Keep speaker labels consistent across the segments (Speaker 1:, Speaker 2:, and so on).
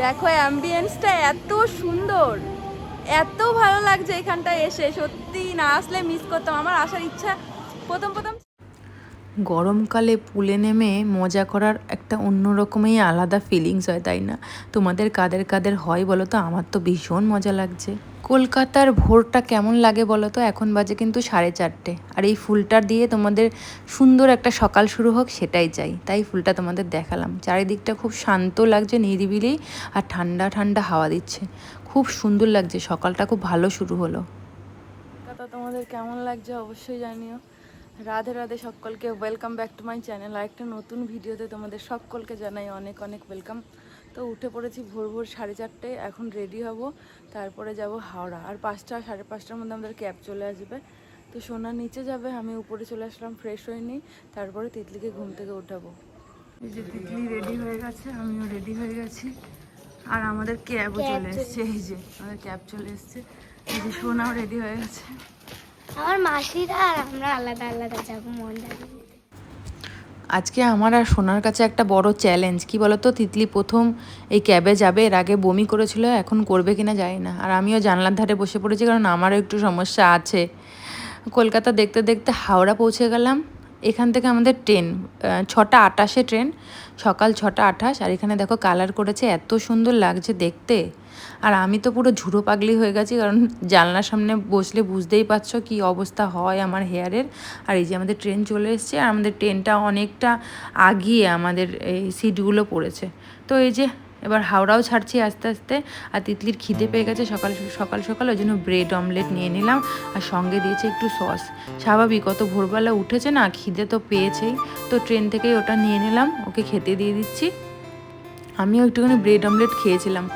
Speaker 1: দেখো অ্যাম্বিয়েন্সটা এত সুন্দর, এত ভালো লাগছে এখানটায় এসে, সত্যি না আসলে মিস করতাম। আমার আসার ইচ্ছা প্রথম প্রথম।
Speaker 2: গরমকালে পুলে নেমে মজা করার একটা অন্যরকমই আলাদা ফিলিংস হয়, তাই না? তোমাদের কাদের কাদের হয় বলো তো? আমার তো ভীষণ মজা লাগছে। কলকাতার ভোরটা কেমন লাগে বলো তো? এখন বাজে কিন্তু 4:30, আর এই ফুলটার দিয়ে তোমাদের সুন্দর একটা সকাল শুরু হোক সেটাই চাই, তাই ফুলটা তোমাদের দেখালাম। চারিদিকটা খুব শান্ত লাগছে, নিরিবিলি, আর ঠান্ডা ঠান্ডা হাওয়া দিচ্ছে, খুব সুন্দর লাগছে। সকালটা খুব ভালো শুরু হলো।
Speaker 1: কলকাতা তোমাদের কেমন লাগছে অবশ্যই জানিও। রাধে রাধে সকলকে, welcome back to my channel. আর একটা নতুন ভিডিওতে তোমাদের সকলকে জানাই অনেক অনেক ওয়েলকাম। তো উঠে পড়েছি ভোর ভোর 4:30, এখন রেডি হব, তারপরে যাব হাওড়া। আর 5টা 5:30টার মধ্যে আমাদের ক্যাব চলে আসবে। তো সোনা নিচে যাবে, আমি উপরে চলে আসলাম, ফ্রেশ হয়ে নিই, তারপরে তিতলিকে ঘুম থেকে উঠাবো। এই যে তিতলি রেডি হয়ে গেছে, আমিও রেডি হয়ে গেছি, আর আমাদের ক্যাবও চলে এসছে। এই যে আমাদের ক্যাব চলে এসছে, এই যে সোনাও রেডি হয়ে গেছে।
Speaker 3: আমার মাসিরা আর আমরা আলাদা আলাদা যাবো মন্দারে।
Speaker 2: আজকে আমার আর সোনার কাছে একটা বড় চ্যালেঞ্জ, কি বলতো? তিতলি প্রথম এই ক্যাবে যাবে, এর আগে বমি করেছিল, এখন করবে কিনা জানি না। আর আমিও জানলার ধারে বসে পড়েছি, কারণ আমারও একটু সমস্যা আছে। কলকাতা দেখতে দেখতে হাওড়া পৌঁছে গেলাম। এখান থেকে আমাদের ট্রেন 6:28-এ ট্রেন, সকাল 6:28। আর এখানে দেখো কালার করেছে, এত সুন্দর লাগছে দেখতে। আর আমি তো পুরো ঝুড়ো পাগলি হয়ে গেছি, কারণ জানলার সামনে বসলে বুঝতেই পারছো কী অবস্থা হয় আমার হেয়ারের। আর এই যে আমাদের ট্রেন চলে এসছে, আর আমাদের ট্রেনটা অনেকটা আগিয়ে আমাদের এই সিটগুলো পড়েছে। তো এই যে এবার হাওড়াও ছাড়ছি আস্তে আস্তে। আর তিতলির খিদে পেয়ে গেছে সকাল সকাল সকাল, ওই জন্য ব্রেড অমলেট নিয়ে নিলাম, আর সঙ্গে দিয়েছে একটু সস। স্বাভাবিক, অত ভোরবেলা উঠেছে না, খিদে তো পেয়েছেই। তো ট্রেন থেকেই ওটা নিয়ে নিলাম, ওকে খেতে দিয়ে দিচ্ছি। আমিও একটুখানি ব্রেড অমলেট খেয়েছিলাম,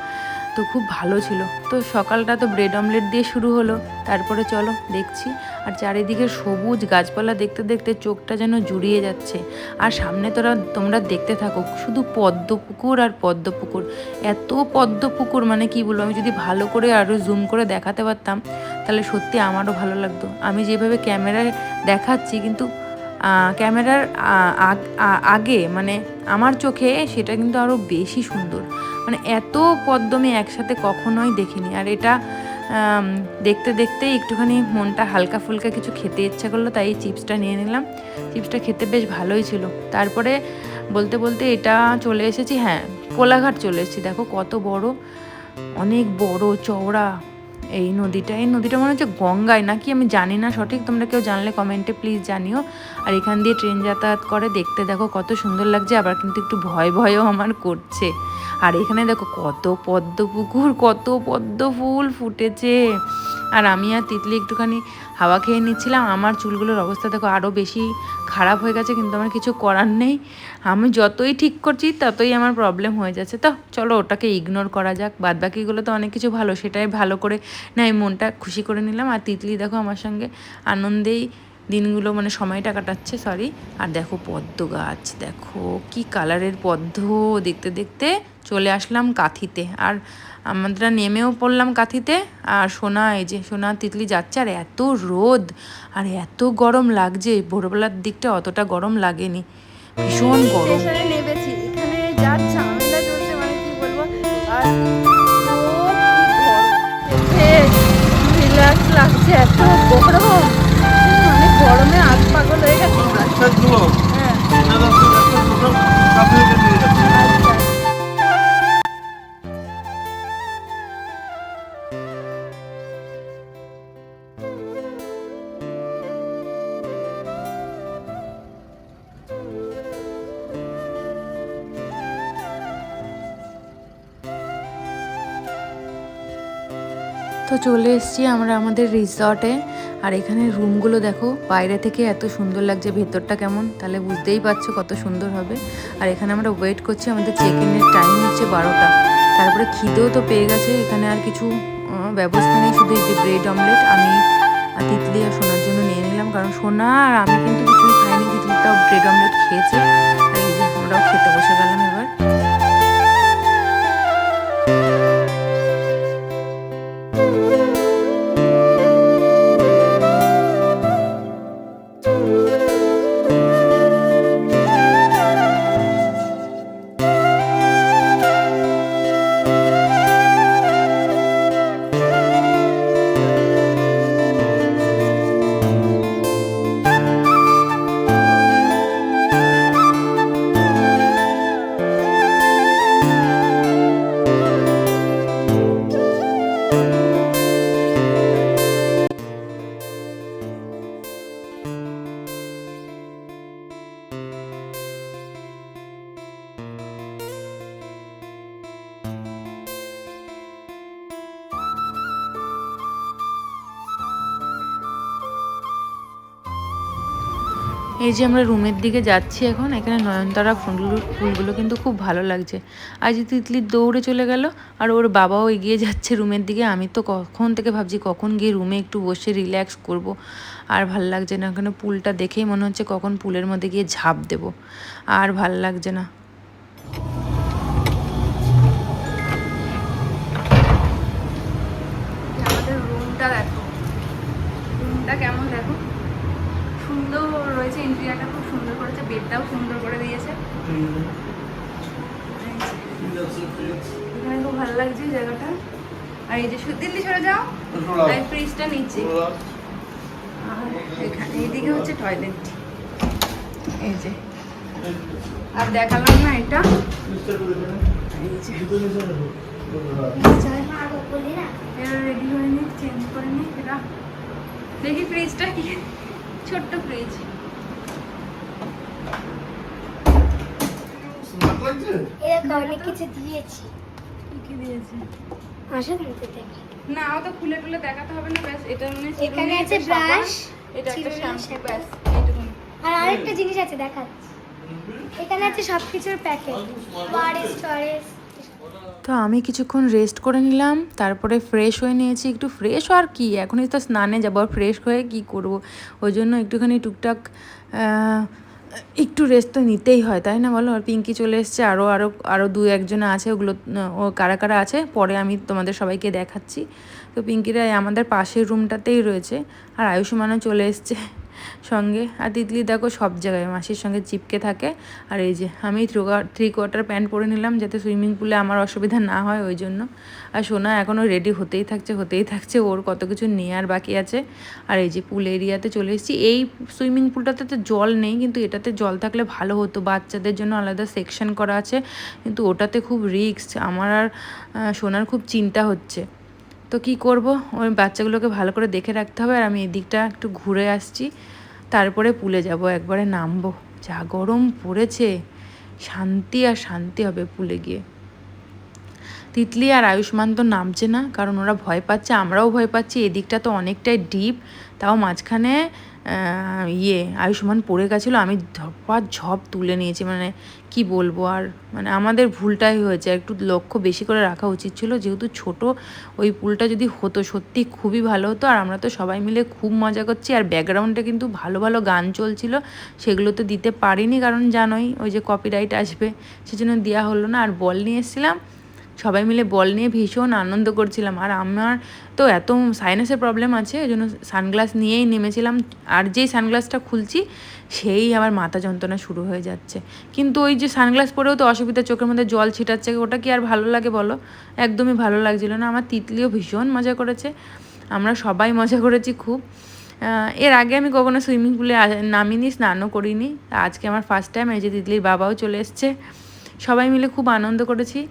Speaker 2: তো খুব ভালো ছিল। তো সকালটা তো ব্রেড অমলেট দিয়ে শুরু হলো, তারপরে চলো দেখছি। আর চারিদিকে সবুজ গাছপালা দেখতে দেখতে চোখটা যেন জুড়িয়ে যাচ্ছে। আর সামনে তোমরা দেখতে থাকো, শুধু পদ্ম পুকুর আর পদ্ম পুকুর, এত পদ্ম পুকুর, মানে কি বলবো, আমি যদি ভালো করে আরও জুম করে দেখাতে পারতাম তাহলে সত্যি আমারও ভালো লাগতো। আমি যেভাবে ক্যামেরায় দেখাচ্ছি, কিন্তু ক্যামেরার আগে মানে আমার চোখে সেটা কিন্তু আরও বেশি সুন্দর। মানে এত পদ্ম আমি একসাথে কখনোই দেখিনি। আর এটা দেখতে দেখতে একটুখানি মনটা হালকা ফুলকা কিছু খেতে ইচ্ছা করলো, তাই চিপসটা নিয়ে নিলাম। চিপসটা খেতে বেশ ভালোই ছিল। তারপরে বলতে বলতে এটা চলে এসেছি, হ্যাঁ, কোলাঘাট চলে এসেছি। দেখো কত বড়, অনেক বড় চওড়া এই নদীটা মনে হচ্ছে গঙ্গায় নাকি, আমি জানি না সঠিক, তোমরা কেউ জানলে কমেন্টে প্লিজ জানিও। আর এখান দিয়ে ট্রেন যাতায়াত করে, দেখতে দেখো কত সুন্দর লাগছে, আবার কিন্তু একটু ভয় ভয়ও আমার করছে। আর এখানে দেখো কত পদ্ম পুকুর, কত পদ্ম ফুল ফুটেছে। আর আমি আর তিতলি একটুখানি হাওয়া খেয়ে নিচ্ছিলাম। আমার চুলগুলোর অবস্থা দেখো আরও বেশি খারাপ হয়ে গেছে, কিন্তু আমার কিছু করার নেই। আমি যতই ঠিক করছি ততই আমার প্রবলেম হয়ে যাচ্ছে। তো চলো ওটাকে ইগনোর করা যাক, বাদবাকিগুলো তো অনেক কিছু ভালো, সেটাই ভালো করে না, এই মনটা খুশি করে নিলাম। আর তিতলি দেখো আমার সঙ্গে আনন্দেই দিনগুলো মানে সময়টা কাটাচ্ছে, সরি। আর দেখো পদ্ম গাছ, দেখো কি কালারের পদ্ম, দেখতে দেখতে চলে আসলাম কাঁথিতে। আর আমরা নেমেও পড়লাম কাঁথিতে। আর সোনা, এই যে সোনা তিতলি যাচ্ছে, আর এত রোদ আর এত গরম লাগছে। ভোরবেলার দিকটা অতটা গরম লাগেনি, ভীষণ গরম।
Speaker 1: স্টেশনে নেমেছি, এখানে যা ঝামেলা চলছে মানে কি বলবো। আর রিল্যাক্স লাগছে, এত গরম, মানে গরমে আগ পাগল হয়ে গেছে।
Speaker 2: তো চলে এসেছি আমরা আমাদের রিসর্টে। আর এখানে রুমগুলো দেখো, বাইরে থেকে এত সুন্দর লাগছে, ভেতরটা কেমন তাহলে বুঝতেই পারছো কত সুন্দর হবে। আর এখানে আমরা ওয়েট করছি, আমাদের চেক ইনের টাইম হচ্ছে 12টা। তারপরে খিদেও তো পেয়ে গেছে। এখানে আর কিছু ব্যবস্থা নেই, শুধু এই যে ব্রেড অমলেট আমি আর তিতলি আর সোনার জন্য নিয়ে নিলাম, কারণ সোনা আর আমি কিন্তু কিছুই খাইনি, তিতলিটাও ব্রেড অমলেট খেয়েছে। আর এই যে আমরাও খেতে বসে গেলাম এবার। এই যে আমরা রুমের দিকে যাচ্ছি এখন, এখানে নয়নতারা ফুলগুলো কিন্তু খুব ভালো লাগছে। আজ তিতলি দৌড়ে চলে গেল আর ওর বাবাও এগিয়ে যাচ্ছে রুমের দিকে। আমি তো কখন থেকে ভাবছি কখন গিয়ে রুমে একটু বসে রিল্যাক্স করব, আর ভাল লাগছে না। এখানে পুলটা দেখেই মনে হচ্ছে কখন পুলের মধ্যে গিয়ে ঝাঁপ দেবো, আর ভাল লাগছে না।
Speaker 1: আমাদের রুমটা দেখো, রুমটা কেমন দেখো, সুন্দর রয়েছে, ইন্টেরিয়রটা খুব সুন্দর করেছে, বেডটাও সুন্দর করে দিয়েছে। এখানে খুব ভালো লাগছে জায়গাটা। আর এই যে দিল্লি সরে যাও, আর ফ্রিজটা নিচে, আর এখানে এইদিকে হচ্ছে টয়লেট। এই যে আর দেখালাম না এটা, এই যে এরা রেডি হয়নি, চেঞ্জ করে নি এটা। দেখি ফ্রিজটা কি, ছোট্ট ফ্রিজ।
Speaker 3: অনেক কিছু দিয়েছি।
Speaker 1: কি দিয়েছে?
Speaker 3: আসো দেখতে দেখি।
Speaker 1: না ও তো খুলে খুলে দেখাতে হবে না, ব্যাস এটা মানে
Speaker 3: এখানে আছে ব্রাশ,
Speaker 1: এটা একটা
Speaker 3: চিরুনি,
Speaker 1: শ্যাম্পু, ব্যাস এইটুকুনি।
Speaker 3: আর আরেকটা জিনিস আছে দেখাচ্ছি। এখানে আছে সবকিছুর প্যাকেট, ওয়ারেস স্টোরেজ।
Speaker 2: তো আমি কিছুক্ষণ রেস্ট করে নিলাম, তারপরে ফ্রেশ হয়ে নিয়েছি। একটু ফ্রেশ আর কি, এখনই তো স্নানে যাবো, আর ফ্রেশ হয়ে কি করব, ওই জন্য একটুখানি টুকটাক একটু রেস্ট তো নিতেই হয়, তাই না বলো। আর পিঙ্কি চলে এসছে, আরও দু একজন আছে, ওগুলো ও কারা কারা আছে পরে আমি তোমাদের সবাইকে দেখাচ্ছি। তো পিঙ্কিরা আমাদের পাশের রুমটাতেই রয়েছে, আর আয়ুষ্মানও চলে এসছে সঙ্গে। আর তিতলি দেখো সব জায়গায় মাসির সঙ্গে চিপকে থাকে। আর এই যে আমি 3/4 প্যান্ট পরে নিলাম যাতে সুইমিং পুলে আমার অসুবিধা না হয়, ওই জন্য। আর সোনা এখনও রেডি হতেই থাকছে, ওর কত কিছু নেওয়ার বাকি আছে। আর এই যে পুল এরিয়াতে চলে এসেছি। এই সুইমিং পুলটাতে তো জল নেই, কিন্তু এটাতে জল থাকলে ভালো হতো, বাচ্চাদের জন্য আলাদা সেকশন করা আছে, কিন্তু ওটাতে খুব রিস্ক। আমার আর সোনার খুব চিন্তা হচ্ছে, তো কি করব, ওই বাচ্চাগুলোকে ভালো করে দেখে রাখতে হবে। আর আমি এদিকটা একটু ঘুরে আসছি, তারপরে পুলে যাব, একবারে নামবো। যা গরম পড়েছে, শান্তি আর শান্তি হবে পুলে গিয়ে। তিতলি আর আয়ুষ্মান তো নামছে না, কারণ ওরা ভয় পাচ্ছে, আমরাও ভয় পাচ্ছি। এদিকটা তো অনেকটাই ডিপ, তাও মাঝখানে আয়ুষ্মান পড়ে গেছিলো, আমি ঝপ তুলে নিয়েছি। মানে কি বলবো, আর মানে আমাদের ভুলটাই হয়েছে, একটু লক্ষ্য বেশি করে রাখা উচিত ছিল, যেহেতু ছোট। ওই পুলটা যদি হতো সত্যি খুবই ভালো হতো। আর আমরা তো সবাই মিলে খুব মজা করছি, আর ব্যাকগ্রাউন্ডে কিন্তু ভালো ভালো গান চলছিল, সেগুলো তো দিতে পারিনি, কারণ জানোই ওই যে কপিরাইট আসবে, সেজন্য দেওয়া হলো না। আর বল নিয়ে এসেছিলাম, সবাই মিলে বল নিয়ে ভীষণ আনন্দ করছিলাম। আর আমার তো এত সাইনাসের প্রবলেম আছে, ওই জন্য সানগ্লাস নিয়েই নেমেছিলাম। আর যেই সানগ্লাসটা খুলছি সেই আমার মাথা যন্ত্রণা শুরু হয়ে যাচ্ছে। কিন্তু ওই যে সানগ্লাস পরেও তো অসুবিধা, চোখের মধ্যে জল ছিটাচ্ছে, ওটা কি আর ভালো লাগে বলো, একদমই ভালো লাগছিল না। আমার তিতলিও ভীষণ মজা করেছে, আমরা সবাই মজা করেছি খুব। এর আগে আমি কখনো সুইমিং পুলে নামিনি, স্নানও করিনি, আজকে আমার ফার্স্ট টাইম। এই যে তিতলির বাবাও চলে এসছে, সবাই মিলে খুব আনন্দ করেছি।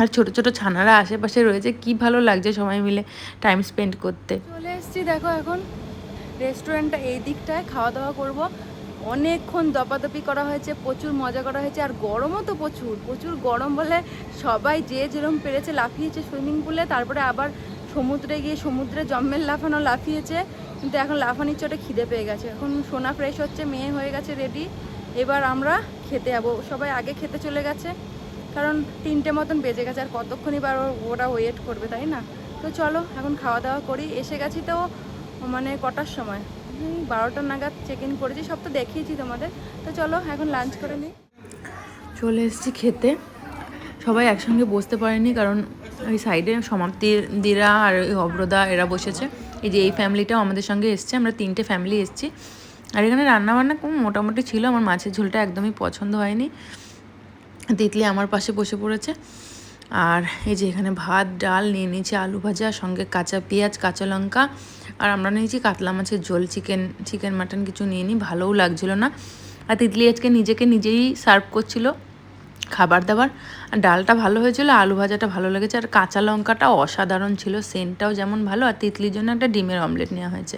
Speaker 2: আর ছোট ছোট ছানারা আশেপাশে রয়েছে, কি ভালো লাগছে সবাই মিলে টাইম স্পেন্ড করতে।
Speaker 1: চলে এসেছি দেখো, এখন রেস্টুরেন্টটা এই দিকটায়, খাওয়া দাওয়া করব। অনেকক্ষণ দপাদপি করা হয়েছে, প্রচুর মজা করা হয়েছে, আর গরমও তো প্রচুর প্রচুর গরম বলে সবাই যে যেরকম পেরেছে লাফিয়েছে সুইমিং পুলে, তারপরে আবার সমুদ্রে গিয়ে সমুদ্রে জম্মেল লাফিয়েছে। কিন্তু এখন লাফানির চোটে খিদে পেয়ে গেছে। এখন সোনা ফ্রেশ হচ্ছে, মেয়ে হয়ে গেছে রেডি, এবার আমরা খেতে যাবো। সবাই আগে খেতে চলে গেছে, কারণ 3টে মতন বেজে গেছে, আর কতক্ষণই বার ওরা ওয়েট করবে, তাই না। তো চলো এখন খাওয়া দাওয়া করি। এসে গেছি তো মানে কটার সময়, 12টা নাগাদ চেক ইন করেছি, সব তো দেখিয়েছি তোমাদের। তো চলো এখন লাঞ্চ করে নিই।
Speaker 2: চলে এসেছি খেতে, সবাই একসঙ্গে বসতে পারেনি, কারণ ওই সাইডে সমাপ্তিরা আর ওই অব্রদা এরা বসেছে। এই যে এই ফ্যামিলিটাও আমাদের সঙ্গে এসছে, আমরা 3টে ফ্যামিলি এসেছি। আর এখানে রান্নাবান্না খুব মোটামুটি ছিল, আমার মাছের ঝোলটা একদমই পছন্দ হয়নি। তিতলি আমার পাশে বসে পড়েছে। আর এই যে এখানে ভাত ডাল নিয়ে নিয়েছি, আলু ভাজা, সঙ্গে কাঁচা পেঁয়াজ, কাঁচা লঙ্কা। আর আমরা নিয়েছি কাতলা মাছের ঝোল, চিকেন মাটন কিছু নিয়ে নিই, ভালোও লাগছিলো না। আর তিতলি আজকে নিজেই সার্ভ করছিল খাবার দাবার। আর ডালটা ভালো হয়েছিল, আলু ভাজাটা ভালো লেগেছে, আর কাঁচা লঙ্কাটা অসাধারণ ছিল, সেন্টটাও যেমন ভালো। আর তিতলির জন্য একটা ডিমের অমলেট নেওয়া হয়েছে।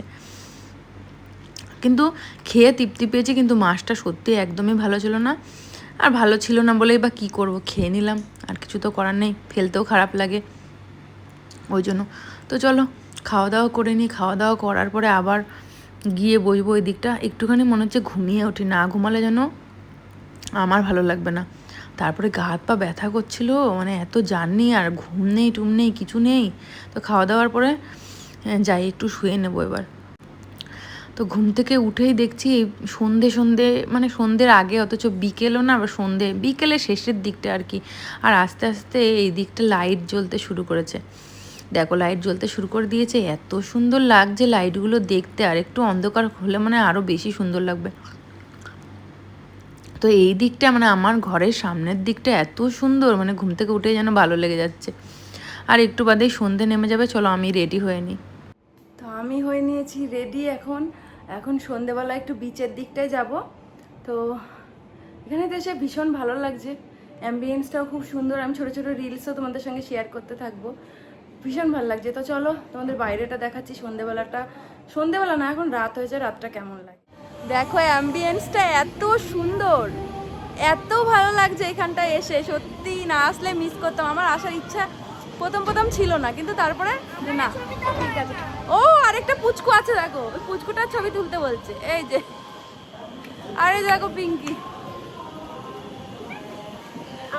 Speaker 2: কিন্তু খেয়ে তৃপ্তি পেয়েছি, কিন্তু মাছটা সত্যি একদমই ভালো ছিল না। আর ভালো ছিল না বলেই বা কী করবো, খেয়ে নিলাম, আর কিছু তো করার নেই, ফেলতেও খারাপ লাগে ওই জন্য। তো চলো খাওয়া দাওয়া করে নিই। খাওয়া দাওয়া করার পরে আবার গিয়ে বসবো ওই দিকটা। একটুখানি মনে হচ্ছে ঘুমিয়ে উঠি, না ঘুমালে যেন আমার ভালো লাগবে না। তারপরে গা হাত পা ব্যথা করছিল, মানে এত জার্নি আর ঘুম নেই টুম নেই কিছু নেই। তো খাওয়া দাওয়ার পরে যাই একটু শুয়ে নেবো এবার। তো ঘুম থেকে উঠেই দেখছি সন্ধে মানে সন্ধ্যের আগে, অথচ বিকেলও না, আবার বিকেলের শেষের দিকটা আর কি। আর আস্তে আস্তে এই দিকটা লাইট জ্বলতে শুরু করেছে। দেখো লাইট জ্বলতে শুরু করে দিয়েছে, এত সুন্দর লাগছে লাইটগুলো দেখতে। আর একটু অন্ধকার হলে মানে আরও বেশি সুন্দর লাগবে। তো এই দিকটা মানে আমার ঘরের সামনের দিকটা এত সুন্দর, মানে ঘুম থেকে উঠে যেন ভালো লেগে যাচ্ছে। আর একটু বাদেই সন্ধে নেমে যাবে, চলো আমি রেডি হয়ে নিই।
Speaker 1: তো আমি হয়ে নিয়েছি রেডি। এখন সন্ধেবেলা একটু বিচের দিকটায় যাব। তো এখানে তো এসে ভীষণ ভালো লাগছে, অ্যাম্বিয়েন্সটাও খুব সুন্দর। আমি ছোটো ছোটো রিলসও তোমাদের সঙ্গে শেয়ার করতে থাকবো, ভীষণ ভালো লাগছে। তো চলো তোমাদের বাইরেটা দেখাচ্ছি, সন্ধেবেলা না, এখন রাত হয়েছে, রাতটা কেমন লাগে দেখো। অ্যাম্বিয়েন্সটা এত সুন্দর, এত ভালো লাগছে এখানটায় এসে, সত্যি না আসলে মিস করতাম। আমার আসার ইচ্ছা প্রথম ছিল না, কিন্তু তারপরে না ঠিক আছে। ও আরেকটা পুচকু আছে দেখো, ওই পুচকুটার ছবি তুলতে বলছে, এই যে। আরে দেখো পিঙ্কি,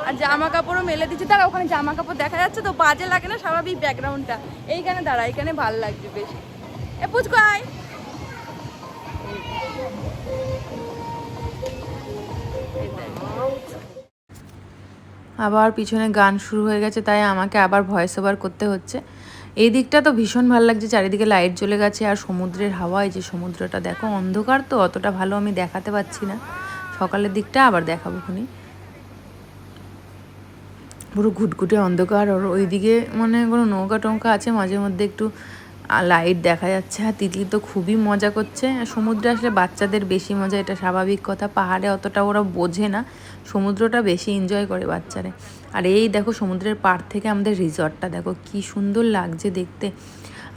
Speaker 1: আর জামা কাপড়ও মেলে দিচ্ছে। তারা ওখানে জামা কাপড় দেখা যাচ্ছে তো, বাজে লাগে না স্বাভাবিক ব্যাকগ্রাউন্ডটা। এইখানে দাঁড়া, এখানে ভালো লাগছে বেশি। এ পুচকু আয়।
Speaker 2: আবার পিছনে গান শুরু হয়ে গেছে, তাই আমাকে আবার ভয়েস ওভার করতে হচ্ছে। এই দিকটা তো ভীষণ ভালো লাগছে, চারিদিকে লাইট জ্বলে গেছে আর সমুদ্রের হাওয়া। এই যে সমুদ্রটা দেখো, অন্ধকার তো অতটা ভালো আমি দেখাতে পারছি না, সকালের দিকটা আবার দেখাবো খুনি। পুরো ঘুটঘুটে অন্ধকার, আর ওইদিকে মানে কোনো নৌকা টৌকা আছে, মাঝে মধ্যে একটু লাইট দেখা যাচ্ছে। আর তিতলি তো খুবই মজা করছে। সমুদ্রে আসলে বাচ্চাদের বেশি মজা, এটা স্বাভাবিক কথা। পাহাড়ে অতটা ওরা বোঝে না, সমুদ্রটা বেশি এনজয় করে বাচ্চারা। আর এই দেখো সমুদ্রের পাড় থেকে আমাদের রিসর্টটা দেখো কি সুন্দর লাগছে দেখতে।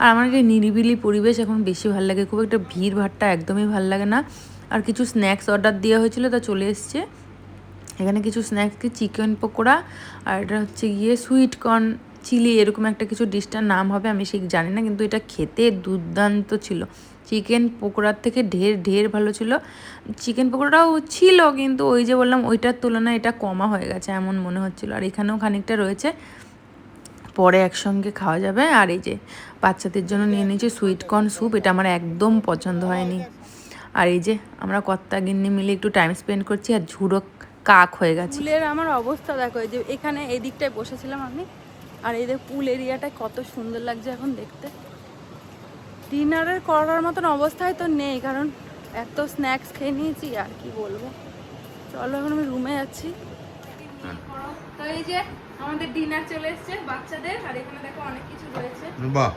Speaker 2: আর আমার এই নিরিবিলি পরিবেশ এখন বেশি ভালো লাগে, খুব একটা ভিড় ভাড়টা একদমই ভালো লাগে না। আর কিছু স্ন্যাক্স অর্ডার দেওয়া হয়েছিল, তা চলে এসছে। এখানে কিছু স্ন্যাক্স, কি চিকেন পকোড়া, আর এটা হচ্ছে গিয়ে সুইট কর্ন চিলি, এরকম একটা কিছু ডিশটার নাম হবে, আমি সেই জানি না, কিন্তু এটা খেতে দুর্দান্ত ছিল। চিকেন পকোড়ার থেকে ঢের ভালো ছিল। চিকেন পকোড়াটাও ছিল, কিন্তু ওই যে বললাম ওইটার তুলনায় এটা কমা হয়ে গেছে এমন মনে হচ্ছিল। আর এখানেও খানিকটা রয়েছে, পরে একসঙ্গে খাওয়া যাবে। আর এই যে বাচ্চাদের জন্য নিয়ে নিয়েছি সুইট কর্ন স্যুপ, এটা আমার একদম পছন্দ হয়নি। আর এই যে আমরা কর্তা গিন্নি মিলে একটু টাইম স্পেন্ড করছি, আর ঝুড়ো কাক হয়ে গেছে।
Speaker 1: পুলের আমার অবস্থা দেখো, এই যে এখানে এই দিকটায় বসেছিলাম আমি, আর এই যে পুল এরিয়াটা কত সুন্দর লাগছে এখন দেখতে। ডিনারের করার মতন অবস্থায় তো নেই, কারণ এত স্ন্যাক্স খেয়ে নিয়েছি, আর কি বলবো। চলো এখন আমি রুমে যাচ্ছি। তো এই যে আমাদের ডিনার চলে এসছে বাচ্চাদের, আর এখানে দেখো অনেক কিছু রয়েছে।
Speaker 4: বাহ,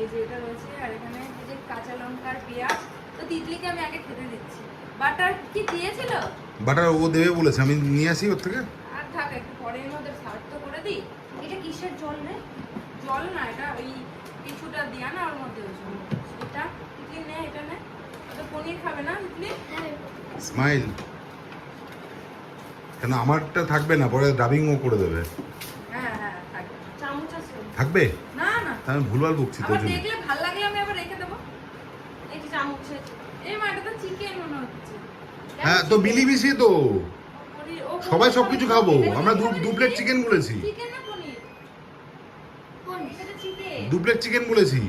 Speaker 1: এই যে এটা রয়েছে, আর এখানে এই যে কাঁচা লঙ্কার পেঁয়াজ। তো তিতলিকে আমি আগে খেতে দিচ্ছি। বাটার কি দিয়েছিল?
Speaker 4: বাটার ও দেবে বলেছে, আমি নিয়ে আসি ওর থেকে।
Speaker 1: আর থাক, একটু পরে এর মধ্যে সার্ভ তো করে দিই। এটা কিসের জল রে? জল না, এটা ওই কিছুটা দিয়া না ওর মধ্যে। এটা তিতলি নে, এটা নে। তো পনির খাবে না তিতলি?
Speaker 4: স্মাইল কেন, আমারটা থাকবে না, পরে ডাবিং ও করে দেবে।
Speaker 1: হ্যাঁ হ্যাঁ থাকবে। চামচ আছে?
Speaker 4: থাকবে
Speaker 1: না না,
Speaker 4: তা আমি ভুলভাল বকছি তোর
Speaker 1: আবার
Speaker 4: জন্য।
Speaker 1: দেখলে ভালো লাগলে আমি আবার রেখে দেবো। এই যে চামচ, এই মা এটা তো চিকেন মনে হচ্ছে।
Speaker 4: হ্যাঁ তো মিলিমিশিয়ে তো সবাই সবকিছু খাবো আমরা। দু প্লেট চিকেন বলেছি,
Speaker 1: চিকেন না পনির? পনির, এটা চিকেন।
Speaker 4: দু প্লেট চিকেন বলেছি,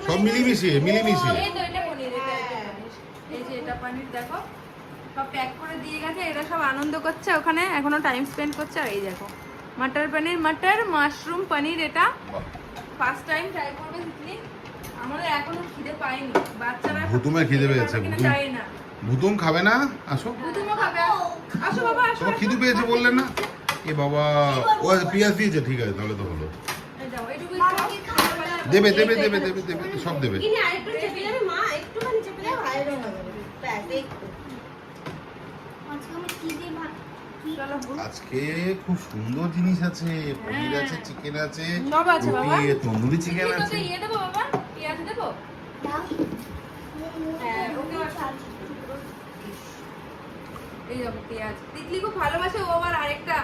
Speaker 4: সব মিলিমিশিয়ে।
Speaker 1: এই তো এটা পনির, এটা পনির। এই যে এটা পনির দেখো, সব প্যাক করে দিয়ে গেছে। এরা সব আনন্দ করছে ওখানে, এখনো টাইম স্পেন্ড করছে। আর এই দেখো মটর পনির, মটর মাশরুম পনির, এটা ফার্স্ট টাইম ট্রাই করবে তিতলি। আমাদের এখনো খিদে পাইনি, বাচ্চারা
Speaker 4: ভুতুমের খিদে পেয়েছে।
Speaker 1: যাই না,
Speaker 4: ভুতুম খাবে না, আসো।
Speaker 1: ভুতুমও খাবে। আসো বাবা আসো।
Speaker 4: তোমার খিদে পেয়েছে বললেন না? এ বাবা, ও পেঁয়াজ দিয়েছে, ঠিক আছে তাহলে তো হলো।
Speaker 1: এই দাও, এইটুকুই খাও।
Speaker 4: দেবে দেবে দেবে দেবে দেবে সব দেবে।
Speaker 5: ইনি আরেকটু চেপে যাবে মা, একটুখানি চেপে যাবে ভালো হয়ে যাবে। ব্যাস একটু।
Speaker 3: আজকে আমি কি দিয়ে ভাত
Speaker 1: চলো
Speaker 4: আজকে খুব সুন্দর জিনিস আছে, পনির আছে, চিকেন আছে,
Speaker 1: সব আছে বাবা।
Speaker 4: রুটি, তন্দুরি চিকেন
Speaker 1: তিতলি,
Speaker 4: আছে।
Speaker 1: তোকে ইয়ে দেবো বাবা, পেঁয়াজ দেবো?
Speaker 3: দাও।
Speaker 1: হ্যাঁ, ওকে এই দেখো পেঁয়াজ। তিতলি খুব ভালোবাসে ও, আবার আরেকটা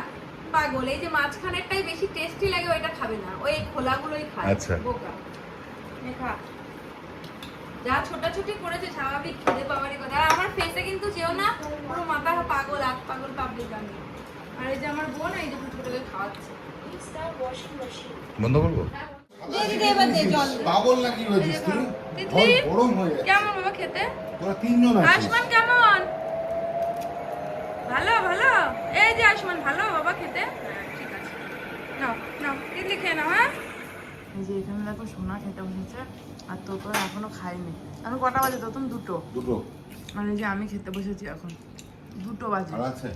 Speaker 1: পাগল, এই যে মাঝখানেরটাই বেশি টেস্টি লাগে, ওইটা খাবে না, ওই খোলাগুলোই খায়।
Speaker 4: আচ্ছা।
Speaker 1: বোকা। নে খা। যা ছোটাছুটি করেছে স্বাভাবিক খিদে পাওয়ারই কথা। আর আমার ফেসে কিন্তু যেও না, পুরো মাথা পাগল, আখ পাগল পাবলিক আমি। আর এই যে আমার বোন এই যে ফুটফুটে খাওয়াচ্ছে।
Speaker 4: বন্ধ করবো?
Speaker 5: দিদি এবার দে জল দে।
Speaker 4: পাগল নাকি হয়েছিস তুই?
Speaker 1: তিতলি
Speaker 4: গরম হয়ে যাচ্ছে।
Speaker 1: কেমন বাবা খেতে?
Speaker 4: তোরা তিনজন আছিস।
Speaker 1: আয়ুষ্মান কেমন? ভালো ভালো। এই যে আয়ুষ্মান ভালো বাবা খেতে? হ্যাঁ ঠিক আছে, নাও নাও তিতলি খেয়ে নাও। হ্যাঁ এই যে এখানে দেখো সোনা খেতে বসেছে, আর তো এখনো খাইনি। এখন কটা বাজে তো? তুমি দুটো। মানে যে আমি খেতে বসেছি এখন 2টো বাজে,
Speaker 4: আর আছে?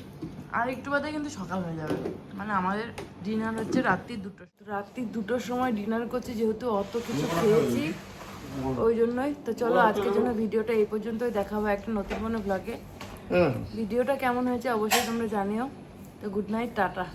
Speaker 1: আর একটু বাদে কিন্তু সকাল হয়ে যাবে। মানে আমাদের ডিনার হচ্ছে রাত্রি 2টো। রাত্রি 2টোর সময় ডিনার করছি, যেহেতু অত কিছু খেয়েছি ওই জন্যই। তো চলো আজকের জন্য ভিডিওটা এই পর্যন্তই, দেখাবো একটা নতুন কোনো ব্লগে। ভিডিওটা কেমন হয়েছে অবশ্যই তোমরা জানিও। তো গুড নাইট, টাটা।